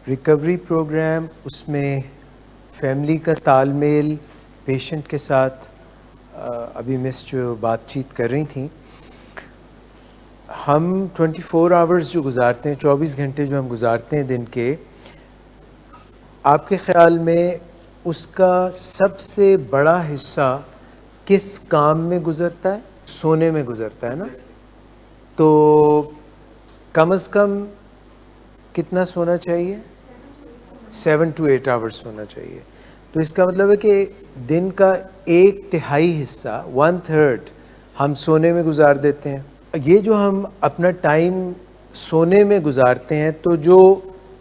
Recovery programme, اس میں family کا تال میل پیشنٹ کے ساتھ، ابھی مس جو بات چیت کر رہی تھیں، ہم 24 آورز جو گزارتے ہیں، 24 گھنٹے جو ہم گزارتے ہیں دن کے، آپ کے خیال میں اس کا سب سے بڑا حصہ کس کام میں گزرتا ہے؟ سونے میں گزرتا ہے نا؟ تو کم از کم کتنا سونا چاہیے؟ 7 to 8 آورز سونا چاہیے. تو اس کا مطلب ہے کہ دن کا 1/3 حصہ، 1/3 ہم سونے میں گزار دیتے ہیں. یہ جو ہم اپنا ٹائم سونے میں گزارتے ہیں، تو جو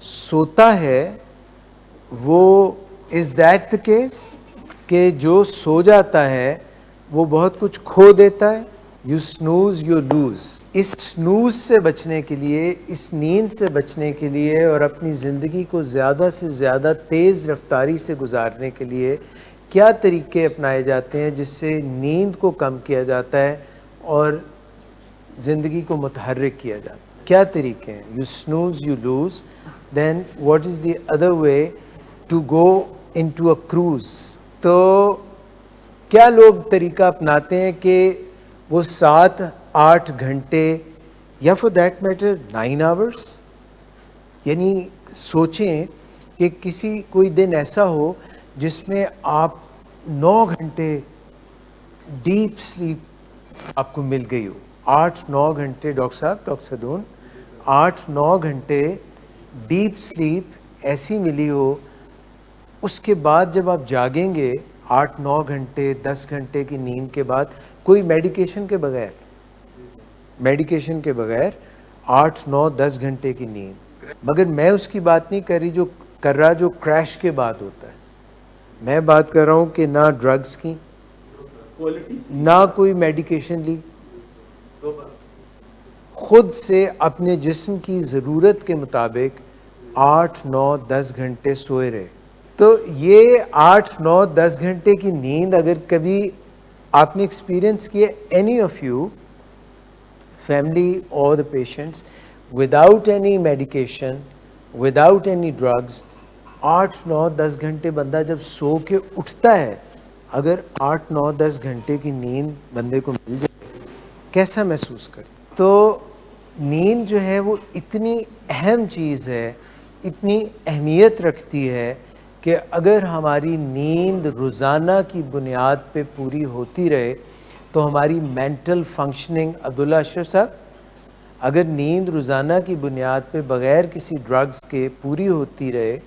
سوتا ہے وہ از دیٹ دا کیس کہ جو سو جاتا ہے وہ بہت کچھ کھو دیتا ہے؟ You snooze you lose. اس سنوز سے بچنے کے لیے، اس نیند سے بچنے کے لیے اور اپنی زندگی کو زیادہ سے زیادہ تیز رفتاری سے گزارنے کے لیے کیا طریقے اپنائے جاتے ہیں جس سے نیند کو کم کیا جاتا ہے اور زندگی کو متحرک کیا جاتا ہے؟ کیا طریقے ہیں؟ You snooze you lose. Then what is the other way to go into a cruise? تو کیا لوگ طریقہ اپناتے ہیں کہ وہ 7-8 گھنٹے یا فور دیٹ میٹر 9 آورس، یعنی سوچیں کہ کوئی دن ایسا ہو جس میں آپ 9 گھنٹے ڈیپ سلیپ آپ کو مل گئی ہو. 8-9 گھنٹے ڈاکٹر صاحب، ڈاکٹر سدون، 8-9 گھنٹے ڈیپ سلیپ ایسی ملی ہو. اس کے بعد جب آپ جاگیں گے 8-9 گھنٹے 10 گھنٹے کی نیند کے بعد، کوئی میڈیکیشن کے بغیر 8-9-10 گھنٹے کی نیند. مگر میں اس کی بات نہیں کر رہا جو کریش کے بعد ہوتا ہے. میں بات کر رہا ہوں کہ نہ ڈرگز کی، نہ کوئی میڈیکیشن لی، خود سے اپنے جسم کی ضرورت کے مطابق 8-9-10 گھنٹے سوئے رہے. تو یہ 8-9-10 گھنٹے کی نیند اگر کبھی آپ نے ایکسپیرئنس کیا، اینی آف یو، فیملی اور the patients, without any medication, without any drugs, 8-9-10 گھنٹے بندہ جب سو کے اٹھتا ہے، اگر 8-9-10 گھنٹے کی نیند بندے کو مل جائے، کیسا محسوس کرتا؟ تو نیند جو ہے وہ اتنی اہم چیز ہے، اتنی اہمیت رکھتی ہے کہ اگر ہماری نیند روزانہ کی بنیاد پہ پوری ہوتی رہے تو ہماری مینٹل فنکشننگ، عبداللہ اشرف صاحب، اگر نیند روزانہ کی بنیاد پہ بغیر کسی ڈرگز کے پوری ہوتی رہے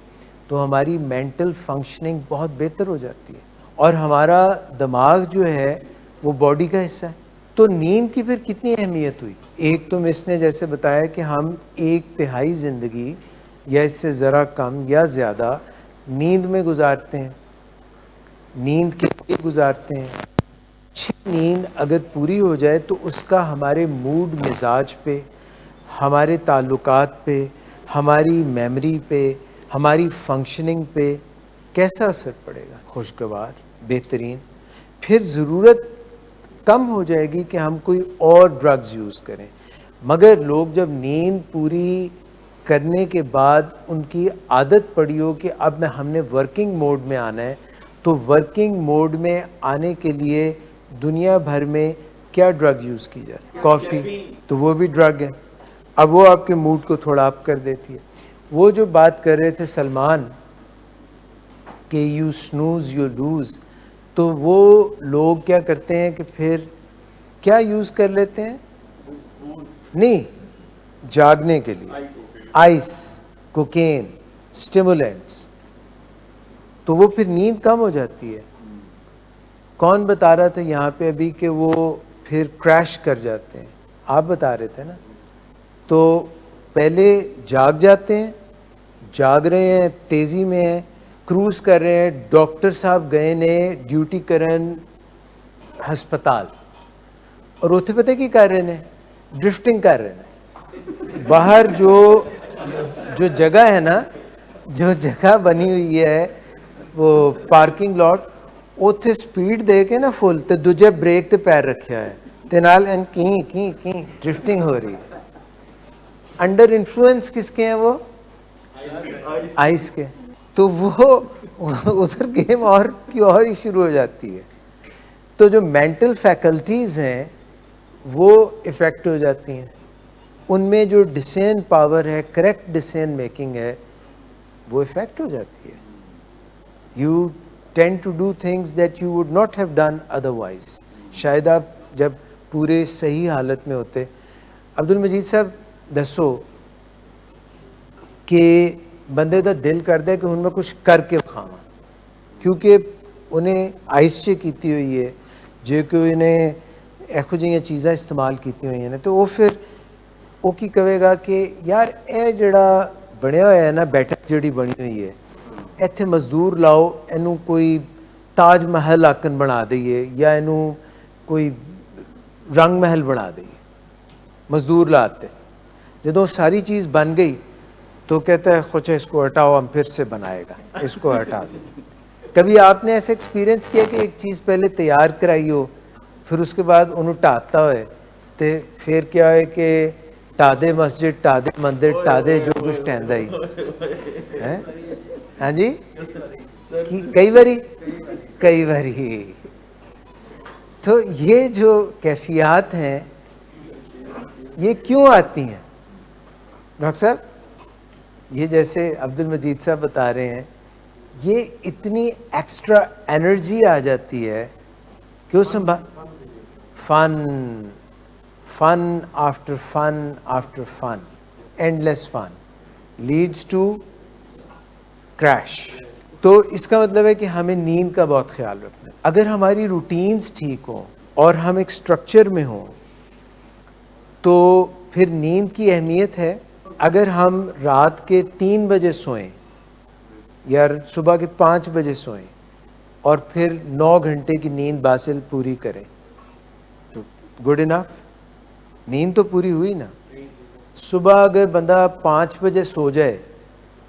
تو ہماری مینٹل فنکشننگ بہت بہتر ہو جاتی ہے، اور ہمارا دماغ جو ہے وہ باڈی کا حصہ ہے. تو نیند کی پھر کتنی اہمیت ہوئی؟ ایک تو مس نے جیسے بتایا کہ ہم 1/3 زندگی یا اس سے ذرا کم یا زیادہ نیند میں گزارتے ہیں، نیند کے لیے گزارتے ہیں. اچھی نیند اگر پوری ہو جائے تو اس کا ہمارے موڈ مزاج پہ، ہمارے تعلقات پہ، ہماری میموری پہ، ہماری فنکشننگ پہ کیسا اثر پڑے گا؟ خوشگوار، بہترین. پھر ضرورت کم ہو جائے گی کہ ہم کوئی اور ڈرگز یوز کریں. مگر لوگ جب نیند پوری کرنے کے بعد ان کی عادت پڑی ہو کہ اب ہم نے ورکنگ موڈ میں آنا ہے، تو ورکنگ موڈ میں آنے کے لیے دنیا بھر میں کیا ڈرگ یوز کی جاتی ہے؟ کافی. تو وہ بھی ڈرگ ہے. اب وہ آپ کے موڈ کو تھوڑا اپ کر دیتی ہے. وہ جو بات کر رہے تھے سلمان کہ یو سنوز یو لوز، تو وہ لوگ کیا کرتے ہیں کہ پھر کیا یوز کر لیتے ہیں؟ نہیں، جاگنے کے لیے آئس، کوکین، اسٹیمولینٹس. تو وہ پھر نیند کم ہو جاتی ہے. کون بتا رہا تھا یہاں پہ ابھی کہ وہ پھر کریش کر جاتے ہیں؟ آپ بتا رہے تھے نا. تو پہلے جاگ جاتے ہیں، جاگ رہے ہیں، تیزی میں ہیں، کروز کر رہے ہیں، ڈاکٹر صاحب گئے نے ڈیوٹی کرن ہسپتال، اور اتنے پتہ کی کر رہے ہیں؟ ڈرفٹنگ کر رہے ہیں. باہر جو جگہ ہے نا، جو جگہ بنی ہوئی ہے وہ پارکنگ لاٹ، اتنے سپیڈ دے کے نا فل تے دوجے بریک تے پیر رکھیا ہے تے نال ان کی ڈرفٹنگ ہو رہی ہے. انڈر انفلوئنس کس کے ہیں وہ؟ آئس کے, تو وہ ادھر گیم اور کی اور ہی شروع ہو جاتی ہے. تو جو مینٹل فیکلٹیز ہیں وہ افیکٹ ہو جاتی ہیں, ان میں جو ڈسیزن پاور ہے, کریکٹ ڈسیزن میکنگ ہے, وہ افیکٹ ہو جاتی ہے. You tend to do things that you would not have done otherwise. شاید آپ جب پورے صحیح حالت میں ہوتے. عبد المجید صاحب دسو کہ بندے دا دل کرتا ہے کہ ان میں کچھ کر کے کھاواں, کیونکہ انہیں آئس چے کیتی ہوئی ہے جو کہ انہیں ایہو جہاں چیزاں استعمال کیتی ہوئی ہیں, تو وہ پھر وہ کی کہے گا کہ یار اے جڑا بنیا ہوا ہے نا, بیٹھک جڑی بنی ہوئی ہے, ایتھے مزدور لاؤ, اینو کوئی تاج محل آکن بنا دئیے یا اینو کوئی رنگ محل بنا دئیے. مزدور لاتے, جدو ساری چیز بن گئی تو کہتا ہے خوچے اس کو ہٹاؤ, ہم پھر سے بنائے گا, اس کو ہٹا دو. کبھی آپ نے ایسے ایکسپیرینس کیا کہ ایک چیز پہلے تیار کرائی ہو, پھر اس کے بعد انہوں ٹاتا ہوئے, تو پھر کیا ہے کہ ٹادے مسجد, ٹادے مندر, ٹادے جو کچھ ٹہندا ہی. ہاں جی, کئی باری. تو یہ جو کیفیات ہیں یہ کیوں آتی ہیں ڈاکٹر صاحب؟ یہ جیسے عبد المجید صاحب بتا رہے ہیں, یہ اتنی ایکسٹرا انرجی آ جاتی ہے کہ اس fun after fun after fun, endless fun leads to crash. تو اس کا مطلب ہے کہ ہمیں نیند کا بہت خیال رکھنا ہے. اگر ہماری روٹینز ٹھیک ہوں اور ہم ایک سٹرکچر میں ہوں تو پھر نیند کی اہمیت ہے. اگر ہم رات کے 3 بجے سوئیں یا صبح کے 5 بجے سوئیں اور پھر 9 گھنٹے کی نیند باصل پوری کریں تو گڈ انف, نیند تو پوری ہوئی نا. صبح اگر بندہ 5 بجے سو جائے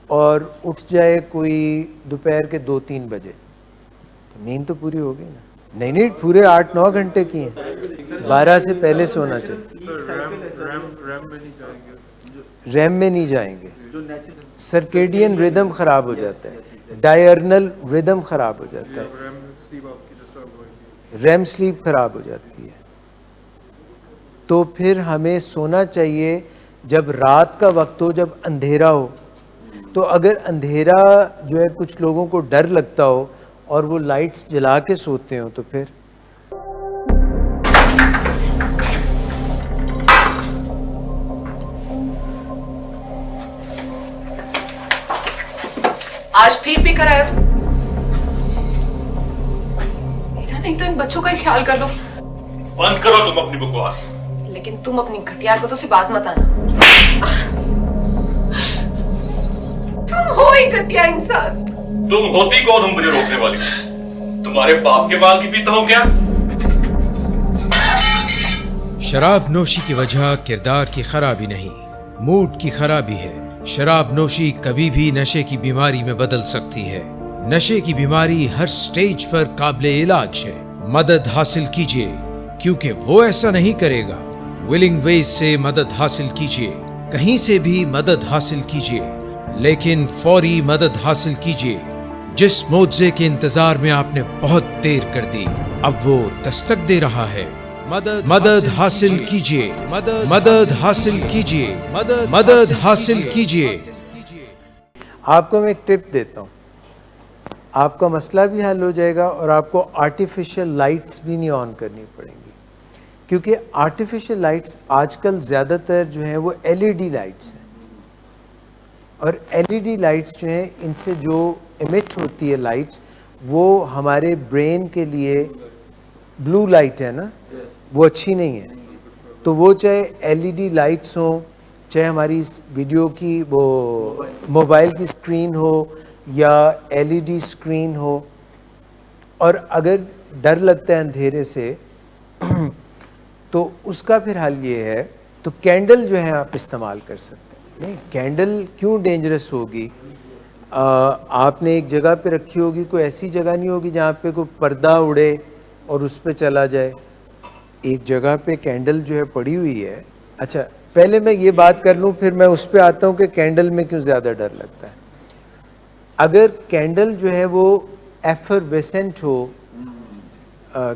اور اٹھ جائے کوئی دوپہر کے 2-3 بجے تو نیند تو پوری ہو گئی نا. نہیں پورے 8-9 گھنٹے کی ہیں, 12 سے پہلے سونا چاہیے. ریم میں نہیں جائیں گے, سرکیڈین ردم خراب ہو جاتا ہے, ڈائرنل ردم خراب ہو جاتا ہے, ریم سلیپ خراب ہو جاتی ہے. تو پھر ہمیں سونا چاہیے جب رات کا وقت ہو, جب اندھیرا ہو. تو اگر اندھیرا جو ہے کچھ لوگوں کو ڈر لگتا ہو اور وہ لائٹس جلا کے سوتے ہوں تو پھر آج پھر کر آئے ہو. نہیں تو ان بچوں کا ہی خیال کر لو. بند کرو تم اپنی بکواس. لیکن تم اپنی گھٹیا حرکتوں سے باز مت آنا. تم ہو ہی گھٹیا انسان. تم ہوتی کون ہو مجھے روکنے والی؟ تمہارے باپ کے بال کی پیتا ہوں کیا؟ شراب نوشی کی وجہ کردار کی خرابی نہیں, موڈ کی خرابی ہے. شراب نوشی کبھی بھی نشے کی بیماری میں بدل سکتی ہے. نشے کی بیماری ہر سٹیج پر قابل علاج ہے. مدد حاصل کیجیے کیونکہ وہ ایسا نہیں کرے گا. ولنگ ویز سے مدد حاصل کیجیے, کہیں سے بھی مدد حاصل کیجیے, لیکن فوری مدد حاصل کیجیے. جس معجزے کے انتظار میں آپ نے بہت دیر کر دی اب وہ دستک دے رہا ہے. مدد حاصل کیجیے, مدد حاصل کیجیے, مدد حاصل کیجیے. آپ کو میں ایک ٹپ دیتا ہوں, آپ کا مسئلہ بھی حل ہو جائے گا اور آپ کو آرٹیفیشل لائٹس بھی نہیں آن کرنی پڑیں گی, کیونکہ آرٹیفیشل لائٹس آج کل زیادہ تر جو ہیں وہ LED لائٹس ہیں, اور LED لائٹس جو ہیں ان سے جو ایمٹ ہوتی ہے لائٹ وہ ہمارے برین کے لیے بلو لائٹ ہے نا, وہ اچھی نہیں ہے. تو وہ چاہے LED لائٹس ہوں, چاہے ہماری ویڈیو کی وہ موبائل کی اسکرین ہو یا LED اسکرین ہو. اور اگر ڈر لگتا ہے اندھیرے سے تو اس کا پھر حل یہ ہے, تو کینڈل جو ہے آپ استعمال کر سکتے ہیں. نہیں, کینڈل کیوں ڈینجرس ہوگی؟ آپ نے ایک جگہ پہ رکھی ہوگی, کوئی ایسی جگہ نہیں ہوگی جہاں پہ کوئی پردہ اڑے اور اس پہ چلا جائے. ایک جگہ پہ کینڈل جو ہے پڑی ہوئی ہے. اچھا پہلے میں یہ بات کر لوں پھر میں اس پہ آتا ہوں کہ کینڈل میں کیوں زیادہ ڈر لگتا ہے. اگر کینڈل جو ہے وہ ایفربیسنٹ ہو,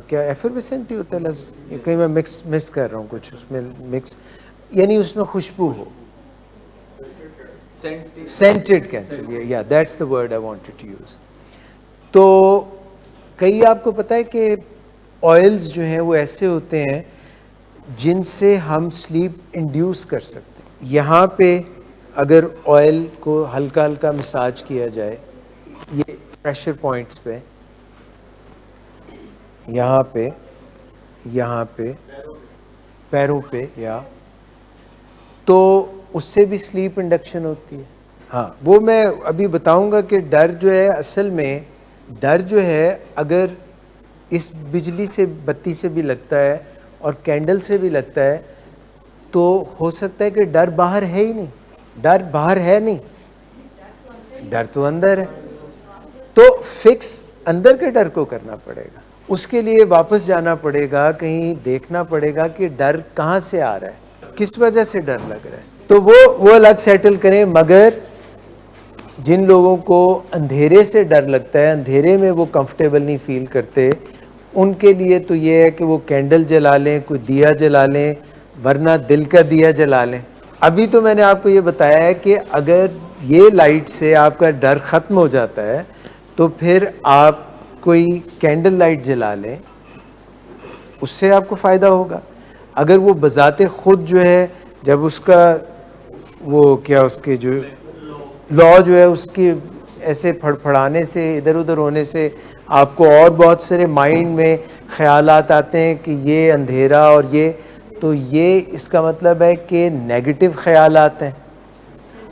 کیا ایفربیسنٹ ہی ہوتا ہے لفظ, کہیں میں مس کر رہا ہوں کچھ, اس میں مکس یعنی اس میں خوشبو ہو, سینٹڈ کینسر, یا that's the word I wanted to use. تو کئی آپ کو پتہ ہے کہ آئلز جو ہیں وہ ایسے ہوتے ہیں جن سے ہم سلیپ انڈیوس کر سکتے ہیں. یہاں پہ اگر آئل کو ہلکا ہلکا مساج کیا جائے, یہ پریشر پوائنٹس پہ, یہاں پہ پیروں پہ, یا تو اس سے بھی سلیپ انڈکشن ہوتی ہے. ہاں وہ میں ابھی بتاؤں گا کہ ڈر جو ہے اصل میں, ڈر جو ہے اگر اس بجلی سے بتی سے بھی لگتا ہے اور کینڈل سے بھی لگتا ہے تو ہو سکتا ہے کہ ڈر باہر ہے ہی نہیں, ڈر باہر ہے نہیں, ڈر تو اندر ہے. تو فکس اندر کے ڈر کو کرنا پڑے گا, اس کے لیے واپس جانا پڑے گا, کہیں دیکھنا پڑے گا کہ ڈر کہاں سے آ رہا ہے, کس وجہ سے ڈر لگ رہا ہے, تو وہ الگ سیٹل کریں. مگر جن لوگوں کو اندھیرے سے ڈر لگتا ہے, اندھیرے میں وہ کمفرٹیبل نہیں فیل کرتے, ان کے لیے تو یہ ہے کہ وہ کینڈل جلا لیں, کوئی دیا جلا لیں, ورنہ دل کا دیا جلا لیں. ابھی تو میں نے آپ کو یہ بتایا ہے کہ اگر یہ لائٹ سے آپ کا ڈر ختم ہو جاتا ہے تو پھر آپ کوئی کینڈل لائٹ جلا لیں, اس سے آپ کو فائدہ ہوگا. اگر وہ بذات خود جو ہے, جب اس کا وہ کیا اس کے جو لا جو ہے اس کی ایسے پھڑپھڑانے سے, ادھر ادھر ہونے سے آپ کو اور بہت سارے مائنڈ میں خیالات آتے ہیں کہ یہ اندھیرا اور یہ, تو یہ اس کا مطلب ہے کہ نیگیٹو خیالات ہیں.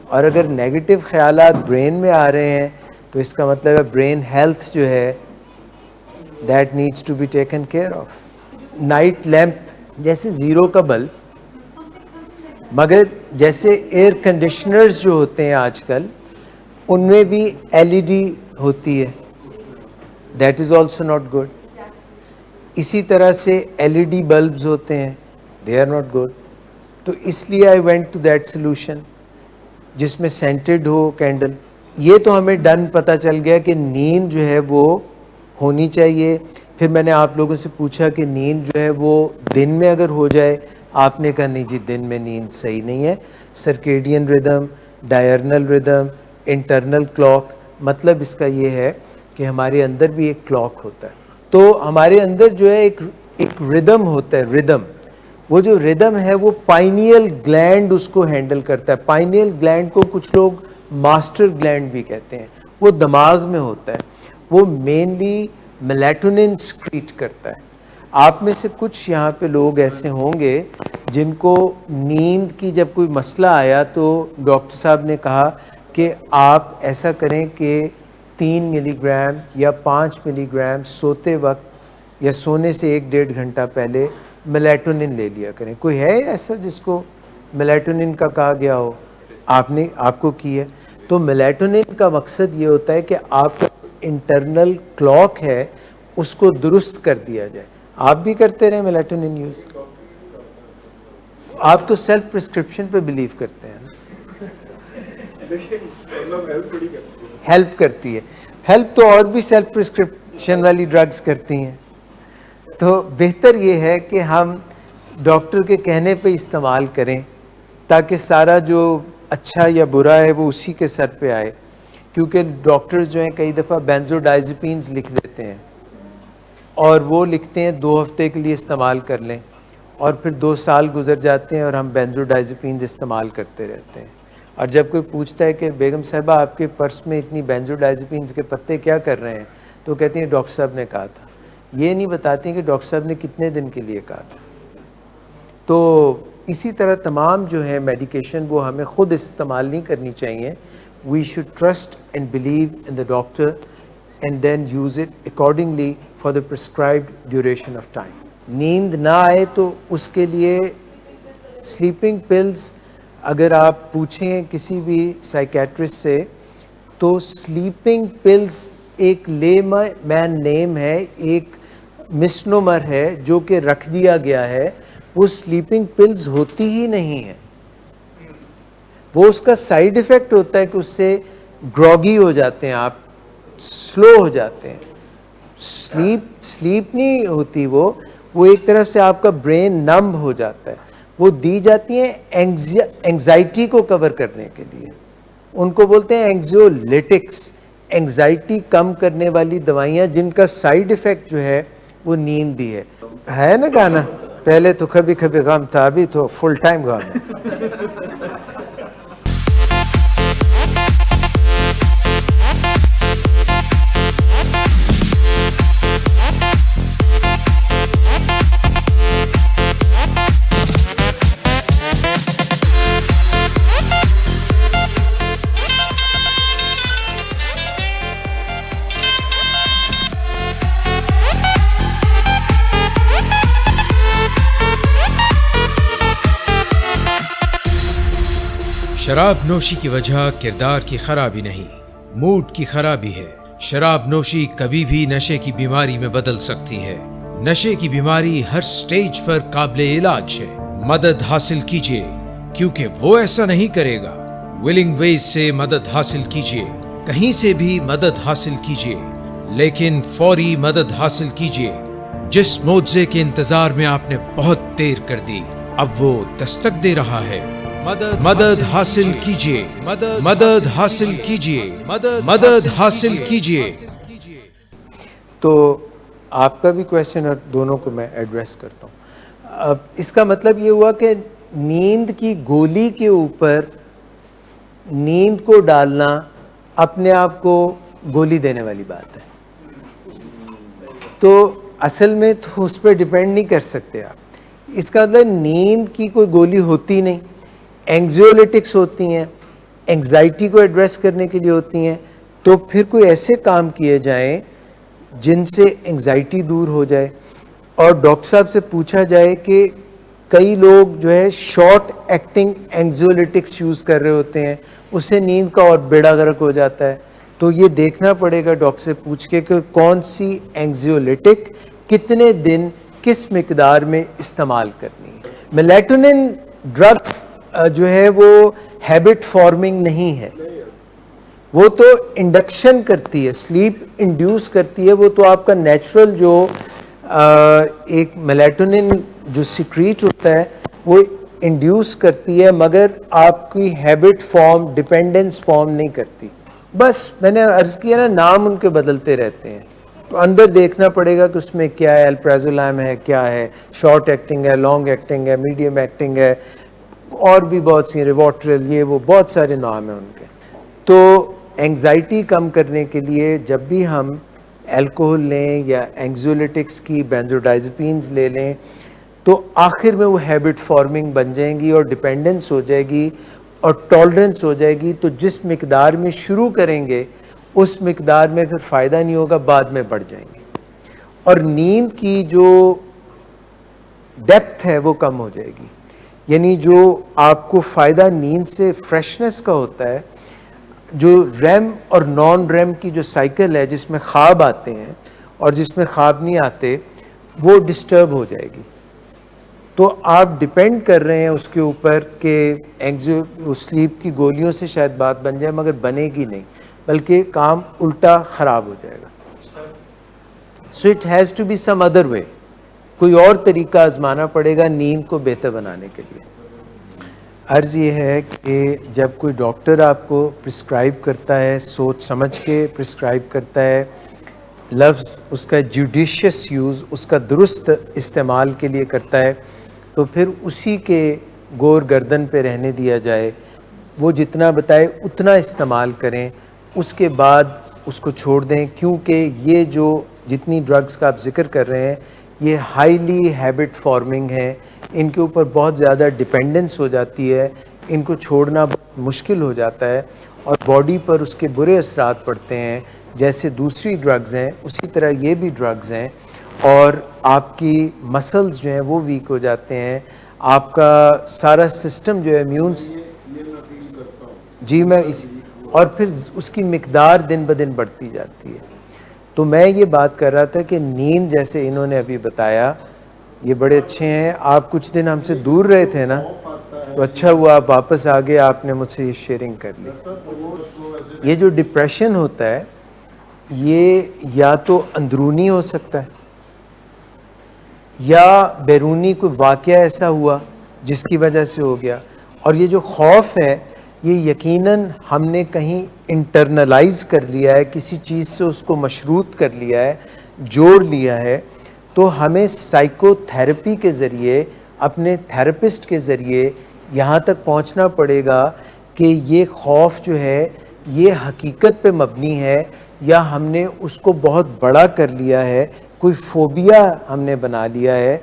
اور اگر نیگیٹو خیالات برین میں آ رہے ہیں تو اس کا مطلب ہے برین ہیلتھ جو ہے that needs to be taken care of. Night lamp جیسے زیرو کا بلب, مگر جیسے ایئر کنڈیشنرز جو ہوتے ہیں آج کل ان میں بھی ایل ای ڈی ہوتی ہے, that is also not good. اسی طرح سے ایل ای ڈی بلبز ہوتے ہیں, دے آر ناٹ گڈ. تو اس لیے I went to that solution جس میں سینٹڈ ہو کینڈل. یہ تو ہمیں ڈن پتہ چل گیا کہ نیند جو ہے وہ ہونی چاہیے. پھر میں نے آپ لوگوں سے پوچھا کہ نیند جو ہے وہ دن میں اگر ہو جائے, آپ نے کہا نہیں جی دن میں نیند صحیح نہیں ہے. سرکیڈین ردم, ڈائرنل ردم, انٹرنل کلاک, مطلب اس کا یہ ہے کہ ہمارے اندر بھی ایک کلاک ہوتا ہے. تو ہمارے اندر جو ہے ایک ردم ہوتا ہے, ردم. وہ جو ردم ہے وہ پائنیل گلینڈ اس کو ہینڈل کرتا ہے. پائنیل گلینڈ کو کچھ لوگ ماسٹر گلینڈ بھی کہتے ہیں, وہ دماغ میں ہوتا ہے. وہ مینلی میلیٹونن سکریٹ کرتا ہے. آپ میں سے کچھ یہاں پہ لوگ ایسے ہوں گے جن کو نیند کی جب کوئی مسئلہ آیا تو ڈاکٹر صاحب نے کہا کہ آپ ایسا کریں کہ 3 ملی گرام یا 5 ملی گرام سوتے وقت یا سونے سے 1-1.5 گھنٹہ پہلے میلیٹونن لے لیا کریں. کوئی ہے ایسا جس کو میلیٹونن کا کہا گیا ہو؟ آپ کو کی ہے. تو میلیٹونن کا مقصد یہ ہوتا ہے کہ آپ کا انٹرنل کلاک ہے اس کو درست کر دیا جائے. آپ بھی کرتے رہے میلیٹونن یوز. آپ تو سیلف پرسکرپشن پہ بلیو کرتے ہیں نا, ہیلپ کرتی ہے. ہیلپ تو اور بھی سیلف پرسکرپشن والی ڈرگز کرتی ہیں. تو بہتر یہ ہے کہ ہم ڈاکٹر کے کہنے پہ استعمال کریں تاکہ سارا جو اچھا یا برا ہے وہ اسی کے سر پہ آئے. کیونکہ ڈاکٹرز جو ہیں کئی دفعہ بینزوڈائزپینز لکھ دیتے ہیں اور وہ لکھتے ہیں 2 ہفتے کے لیے استعمال کر لیں, اور پھر 2 سال گزر جاتے ہیں اور ہم بینزوڈائزپینز استعمال کرتے رہتے ہیں. اور جب کوئی پوچھتا ہے کہ بیگم صاحبہ آپ کے پرس میں اتنی بینزوڈائزپینز کے پتے کیا کر رہے ہیں, تو کہتے ہیں ڈاکٹر صاحب نے کہا تھا. یہ نہیں بتاتے کہ ڈاکٹر صاحب نے کتنے دن کے لیے کہا تھا. تو اسی طرح تمام جو ہے میڈیکیشن وہ ہمیں خود استعمال نہیں کرنی چاہیے. We should trust and believe in the doctor and then use it accordingly for the prescribed duration of time. نیند نہ آئے تو اس کے لیے سلیپنگ پلز اگر آپ پوچھیں کسی بھی سائیکیٹرسٹ سے تو سلیپنگ پلز ایک لے مین نیم ہے, ایک مسنومر ہے جو کہ رکھ دیا گیا ہے. وہ سلیپنگ پلز ہوتی ہی نہیں ہے. وہ اس کا سائیڈ ایفیکٹ ہوتا ہے کہ اس سے گروگی ہو جاتے ہیں آپ, سلو ہو جاتے ہیں. سلیپ نہیں ہوتی وہ ایک طرف سے آپ کا برین نمب ہو جاتا ہے. وہ دی جاتی ہیں اینگزائٹی کو کور کرنے کے لیے, ان کو بولتے ہیں اینگزیولیٹکس, اینگزائٹی کم کرنے والی دوائیاں جن کا سائیڈ ایفیکٹ جو ہے وہ نیند بھی ہے نا گانا, پہلے تو کبھی کبھی غم تھا, ابھی تو فل ٹائم غم ہے. شراب نوشی کی وجہ کردار کی خرابی نہیں, موڈ کی خرابی ہے. شراب نوشی کبھی بھی نشے کی بیماری میں بدل سکتی ہے. نشے کی بیماری ہر سٹیج پر قابل علاج ہے. مدد حاصل کیجیے کیونکہ وہ ایسا نہیں کرے گا. ولنگ ویز سے مدد حاصل کیجیے, کہیں سے بھی مدد حاصل کیجیے, لیکن فوری مدد حاصل کیجیے. جس معجزے کے انتظار میں آپ نے بہت دیر کر دی, اب وہ دستک دے رہا ہے. مدد حاصل کیجیے, مدد حاصل کیجیے, مدد حاصل کیجیے. تو آپ کا بھی کویشچن اور دونوں کو میں ایڈریس کرتا ہوں. اب اس کا مطلب یہ ہوا کہ نیند کی گولی کے اوپر نیند کو ڈالنا اپنے آپ کو گولی دینے والی بات ہے. تو اصل میں تو اس پہ ڈیپینڈ نہیں کر سکتے آپ. اس کا مطلب نیند کی کوئی گولی ہوتی نہیں, اینگزیولیٹکس ہوتی ہیں, اینگزائٹی کو ایڈریس کرنے کے لیے ہوتی ہیں. تو پھر کوئی ایسے کام کیے جائیں جن سے اینگزائٹی دور ہو جائے. اور ڈاکٹر صاحب سے پوچھا جائے کہ کئی لوگ جو ہے شارٹ ایکٹنگ اینگزیولیٹکس یوز کر رہے ہوتے ہیں, اس سے نیند کا اور بیڑا غرق ہو جاتا ہے. تو یہ دیکھنا پڑے گا ڈاکٹر سے پوچھ کے کہ کون سی اینگزیولیٹک کتنے دن کس مقدار میں استعمال کرنی ہے. میلیٹونن ڈرگ جو ہے وہ ہیبٹ فارمنگ نہیں ہے, وہ تو انڈکشن کرتی ہے, سلیپ انڈیوس کرتی ہے. وہ تو آپ کا نیچرل جو ایک میلیٹونن جو سیکریٹ ہوتا ہے وہ انڈیوس کرتی ہے, مگر آپ کی ہیبٹ فارم, ڈیپینڈنس فارم نہیں کرتی. بس میں نے عرض کیا نا, نام ان کے بدلتے رہتے ہیں. تو اندر دیکھنا پڑے گا کہ اس میں کیا ہے, الپرازولام ہے, کیا ہے, شارٹ ایکٹنگ ہے, لانگ ایکٹنگ ہے, میڈیم ایکٹنگ ہے, اور بھی بہت سی, ریوارٹرل, یہ وہ بہت سارے نام ہیں ان کے. تو اینگزائٹی کم کرنے کے لیے جب بھی ہم الکوہل لیں یا اینگزیولیٹکس کی بینزوڈائزپینز لے لیں تو آخر میں وہ ہیبٹ فارمنگ بن جائیں گی اور ڈیپینڈنس ہو جائے گی اور ٹالرنس ہو جائے گی. تو جس مقدار میں شروع کریں گے اس مقدار میں پھر فائدہ نہیں ہوگا, بعد میں بڑھ جائیں گے. اور نیند کی جو ڈیپتھ ہے وہ کم ہو جائے گی. یعنی جو آپ کو فائدہ نیند سے فریشنس کا ہوتا ہے, جو ریم اور نان ریم کی جو سائیکل ہے جس میں خواب آتے ہیں اور جس میں خواب نہیں آتے, وہ ڈسٹرب ہو جائے گی. تو آپ ڈیپینڈ کر رہے ہیں اس کے اوپر کہ سلیپ کی گولیوں سے شاید بات بن جائے, مگر بنے گی نہیں, بلکہ کام الٹا خراب ہو جائے گا. So it has to be some other way, کوئی اور طریقہ آزمانا پڑے گا نیند کو بہتر بنانے کے لیے. عرض یہ ہے کہ جب کوئی ڈاکٹر آپ کو پرسکرائب کرتا ہے, سوچ سمجھ کے پرسکرائب کرتا ہے, لفظ اس کا جوڈیشیس یوز, اس کا درست استعمال کے لیے کرتا ہے, تو پھر اسی کے گور گردن پہ رہنے دیا جائے. وہ جتنا بتائے اتنا استعمال کریں, اس کے بعد اس کو چھوڑ دیں. کیونکہ یہ جو جتنی ڈرگس کا آپ ذکر کر رہے ہیں یہ ہائیلی ہیبٹ فارمنگ ہیں, ان کے اوپر بہت زیادہ ڈیپینڈنس ہو جاتی ہے, ان کو چھوڑنا مشکل ہو جاتا ہے اور باڈی پر اس کے برے اثرات پڑتے ہیں. جیسے دوسری ڈرگز ہیں اسی طرح یہ بھی ڈرگز ہیں, اور آپ کی مسلز جو ہیں وہ ویک ہو جاتے ہیں, آپ کا سارا سسٹم جو ہے جی میں اور پھر اس کی مقدار دن بدن بڑھتی جاتی ہے. تو میں یہ بات کر رہا تھا کہ نیند جیسے انہوں نے ابھی بتایا یہ بڑے اچھے ہیں. آپ کچھ دن ہم سے دور رہے تھے نا, تو اچھا ہوا آپ واپس آ گئے, آپ نے مجھ سے یہ شیئرنگ کر لی. یہ جو ڈپریشن ہوتا ہے یہ یا تو اندرونی ہو سکتا ہے یا بیرونی کوئی واقعہ ایسا ہوا جس کی وجہ سے ہو گیا. اور یہ جو خوف ہے یہ یقیناً ہم نے کہیں انٹرنلائز کر لیا ہے, کسی چیز سے اس کو مشروط کر لیا ہے, جوڑ لیا ہے. تو ہمیں سائیکو تھیراپی کے ذریعے, اپنے تھراپسٹ کے ذریعے یہاں تک پہنچنا پڑے گا کہ یہ خوف جو ہے یہ حقیقت پہ مبنی ہے یا ہم نے اس کو بہت بڑا کر لیا ہے, کوئی فوبیا ہم نے بنا لیا ہے.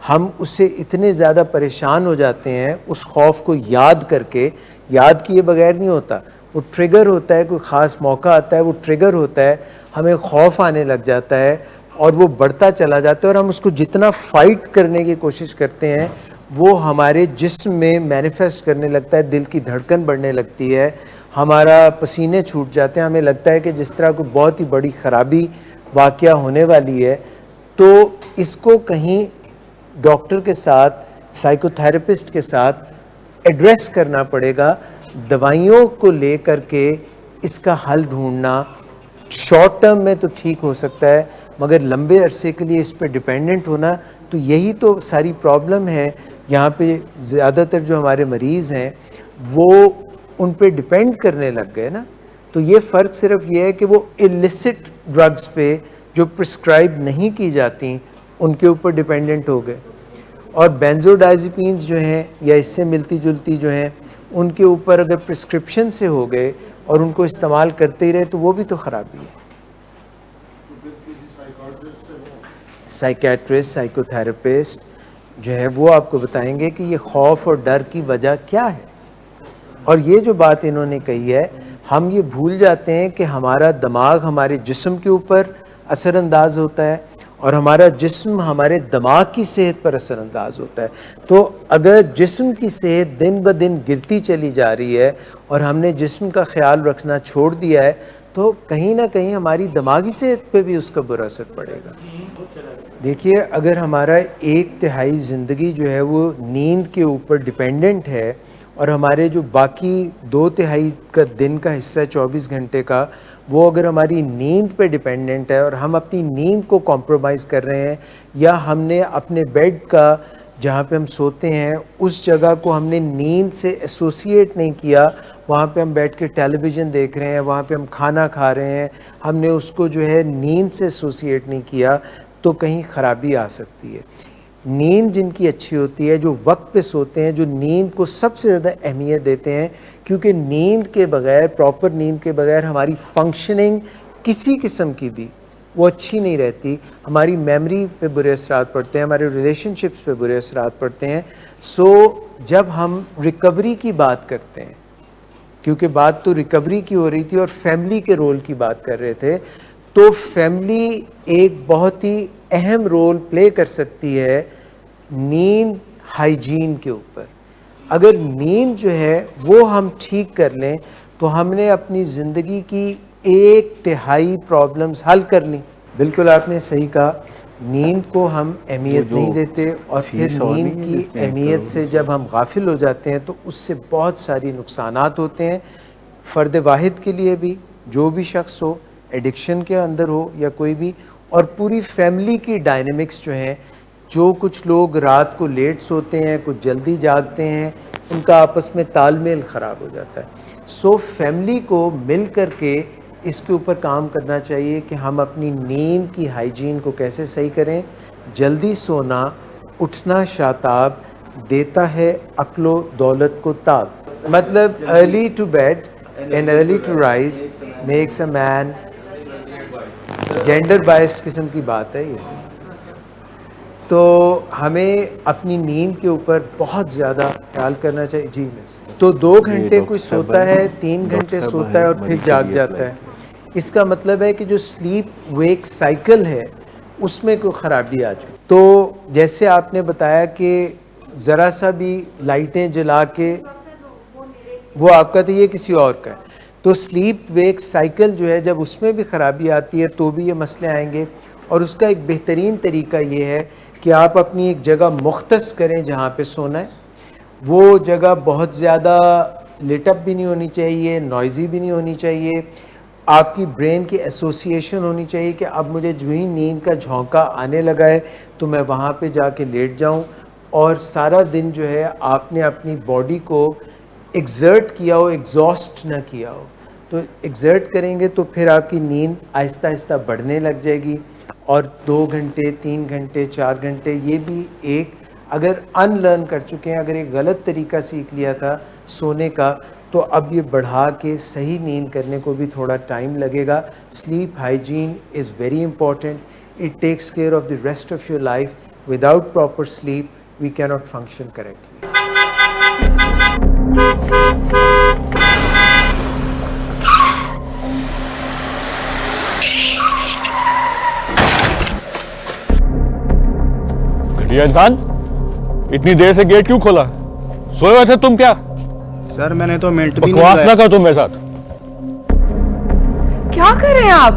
ہم اس سے اتنے زیادہ پریشان ہو جاتے ہیں اس خوف کو یاد کر کے, یاد کیے بغیر نہیں ہوتا, وہ ٹریگر ہوتا ہے, کوئی خاص موقع آتا ہے, وہ ٹریگر ہوتا ہے, ہمیں خوف آنے لگ جاتا ہے اور وہ بڑھتا چلا جاتا ہے, اور ہم اس کو جتنا فائٹ کرنے کی کوشش کرتے ہیں وہ ہمارے جسم میں مینیفیسٹ کرنے لگتا ہے, دل کی دھڑکن بڑھنے لگتی ہے, ہمارا پسینے چھوٹ جاتے ہیں, ہمیں لگتا ہے کہ جس طرح کوئی بہت ہی بڑی خرابی واقعہ ہونے والی ہے. تو اس کو کہیں ڈاکٹر کے ساتھ, سائیکو تھراپسٹ کے ساتھ ایڈریس کرنا پڑے گا. دوائیوں کو لے کر کے اس کا حل ڈھونڈنا شارٹ ٹرم میں تو ٹھیک ہو سکتا ہے, مگر لمبے عرصے کے لیے اس پہ ڈیپینڈنٹ ہونا, تو یہی تو ساری پرابلم ہے. یہاں پہ زیادہ تر جو ہمارے مریض ہیں وہ ان پہ ڈیپینڈ کرنے لگ گئے نا. تو یہ فرق صرف یہ ہے کہ وہ illicit ڈرگز پہ جو پرسکرائب نہیں کی جاتی ان کے اوپر ڈیپینڈنٹ ہو گئے, اور بینزوڈائزپینز جو ہیں یا اس سے ملتی جلتی جو ہیں ان کے اوپر اگر پرسکرپشن سے ہو گئے اور ان کو استعمال کرتے ہی رہے تو وہ بھی تو خرابی ہے. سائیکیٹرسٹ, سائیکو تھراپسٹ جو ہے وہ آپ کو بتائیں گے کہ یہ خوف اور ڈر کی وجہ کیا ہے. اور یہ جو بات انہوں نے کہی ہے, ہم یہ بھول جاتے ہیں کہ ہمارا دماغ ہمارے جسم کے اوپر اثر انداز ہوتا ہے اور ہمارا جسم ہمارے دماغ کی صحت پر اثر انداز ہوتا ہے. تو اگر جسم کی صحت دن بہ دن گرتی چلی جا رہی ہے اور ہم نے جسم کا خیال رکھنا چھوڑ دیا ہے تو کہیں نہ کہیں ہماری دماغی صحت پہ بھی اس کا برا اثر پڑے گا. دیکھیے, اگر ہمارا 1/3 زندگی جو ہے وہ نیند کے اوپر ڈیپینڈنٹ ہے اور ہمارے جو باقی 2/3 کا دن کا حصہ ہے 24 گھنٹے کا وہ اگر ہماری نیند پہ ڈیپینڈنٹ ہے اور ہم اپنی نیند کو کمپرومائز کر رہے ہیں, یا ہم نے اپنے بیڈ کا جہاں پہ ہم سوتے ہیں اس جگہ کو ہم نے نیند سے ایسوسیٹ نہیں کیا, وہاں پہ ہم بیٹھ کے ٹیلی ویژن دیکھ رہے ہیں, وہاں پہ ہم کھانا کھا رہے ہیں, ہم نے اس کو جو ہے نیند سے ایسوسیٹ نہیں کیا, تو کہیں خرابی آ سکتی ہے. نیند جن کی اچھی ہوتی ہے, جو وقت پہ سوتے ہیں, جو نیند کو سب سے زیادہ اہمیت دیتے ہیں, کیونکہ نیند کے بغیر, پراپر نیند کے بغیر ہماری فنکشننگ کسی قسم کی بھی وہ اچھی نہیں رہتی. ہماری میموری پہ برے اثرات پڑتے ہیں, ہمارے ریلیشن شپس پہ برے اثرات پڑتے ہیں. سو جب ہم ریکوری کی بات کرتے ہیں, کیونکہ بات تو ریکوری کی ہو رہی تھی اور فیملی کے رول کی بات کر رہے تھے, تو فیملی ایک بہت ہی اہم رول پلے کر سکتی ہے نیند ہائیجین کے اوپر. اگر نیند جو ہے وہ ہم ٹھیک کر لیں تو ہم نے اپنی زندگی کی 1/3 پرابلمز حل کر لیں. بالکل آپ نے صحیح کہا, نیند کو ہم اہمیت نہیں دیتے, اور پھر نیند کی اہمیت سے جب ہم غافل ہو جاتے ہیں تو اس سے بہت ساری نقصانات ہوتے ہیں, فرد واحد کے لیے بھی, جو بھی شخص ہو, ایڈکشن کے اندر ہو یا کوئی بھی, اور پوری فیملی کی ڈائنامکس جو ہیں. جو کچھ لوگ رات کو لیٹ سوتے ہیں, کچھ جلدی جاگتے ہیں, ان کا آپس میں تال میل خراب ہو جاتا ہے. سو فیملی کو مل کر کے اس کے اوپر کام کرنا چاہیے کہ ہم اپنی نیند کی ہائیجین کو کیسے صحیح کریں. جلدی سونا, اٹھنا شاتاب دیتا ہے عقل و دولت کو تاب. مطلب early to bed and early to rise makes a man. Gender biased قسم کی بات ہے یہ. تو ہمیں اپنی نیند کے اوپر بہت زیادہ خیال کرنا چاہیے. جی مس, تو 2 گھنٹے کوئی سوتا ہے, 3 گھنٹے سوتا ہے اور پھر جاگ جاتا ہے, اس کا مطلب ہے کہ جو سلیپ ویک سائیکل ہے اس میں کوئی خرابی آ چکی. تو جیسے آپ نے بتایا کہ ذرا سا بھی لائٹیں جلا کے, وہ آپ کا تھا, یہ کسی اور کا ہے. تو سلیپ ویک سائیکل جو ہے جب اس میں بھی خرابی آتی ہے تو بھی یہ مسئلے آئیں گے. اور اس کا ایک بہترین طریقہ یہ ہے کہ آپ اپنی ایک جگہ مختص کریں جہاں پہ سونا ہے, وہ جگہ بہت زیادہ لٹ اپ بھی نہیں ہونی چاہیے, نوائزی بھی نہیں ہونی چاہیے. آپ کی برین کی ایسوسیشن ہونی چاہیے کہ اب مجھے جو ہی نیند کا جھونکا آنے لگا ہے تو میں وہاں پہ جا کے لیٹ جاؤں. اور سارا دن جو ہے آپ نے اپنی باڈی کو ایگزرٹ کیا ہو, ایگزاسٹ نہ کیا ہو. تو ایگزرٹ کریں گے تو پھر آپ کی نیند آہستہ آہستہ بڑھنے لگ جائے گی. اور 2 گھنٹے 3 گھنٹے 4 گھنٹے یہ بھی ایک اگر ان لرن کر چکے ہیں, اگر ایک غلط طریقہ سیکھ لیا تھا سونے کا, تو اب یہ بڑھا کے صحیح نیند کرنے کو بھی تھوڑا ٹائم لگے گا. Sleep hygiene is very important. It takes care of the rest of your life. Without proper sleep we can't function correctly. گھٹیا انسان, اتنی دیر سے گیٹ کیوں کھولا؟ سوئے ہوئے تھے تم کیا؟ سر میں نے تو منٹ بھی بکواس نہیں نہ کر تم میرے ساتھ. کیا کر رہے ہیں آپ؟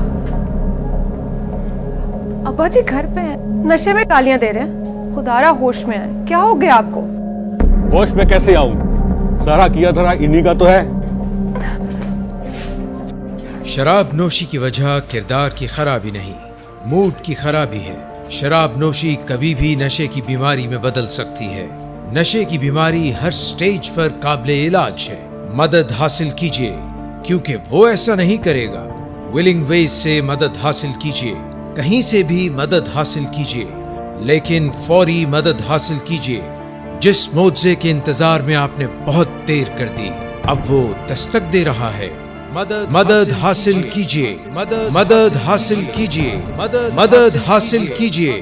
ابا جی گھر پہ ہیں, نشے میں گالیاں دے رہے ہیں. خدا را ہوش میں آئے, کیا ہو گیا آپ کو؟ ہوش میں کیسے آؤں؟ سارا کیا دھرا انہی کا تو ہے. شراب نوشی کی وجہ کردار کی خرابی نہیں, موڈ کی خرابی ہے. شراب نوشی کبھی بھی نشے کی بیماری میں بدل سکتی ہے. نشے کی بیماری ہر سٹیج پر قابل علاج ہے. مدد حاصل کیجیے, کیونکہ وہ ایسا نہیں کرے گا. ولنگ ویز سے مدد حاصل کیجیے, کہیں سے بھی مدد حاصل کیجیے, لیکن فوری مدد حاصل کیجیے. جس معجزے کے انتظار میں آپ نے بہت دیر کر دی, اب وہ دستک دے رہا ہے. مدد حاصل کیجیے, مدد حاصل کیجیے, مدد حاصل کیجیے.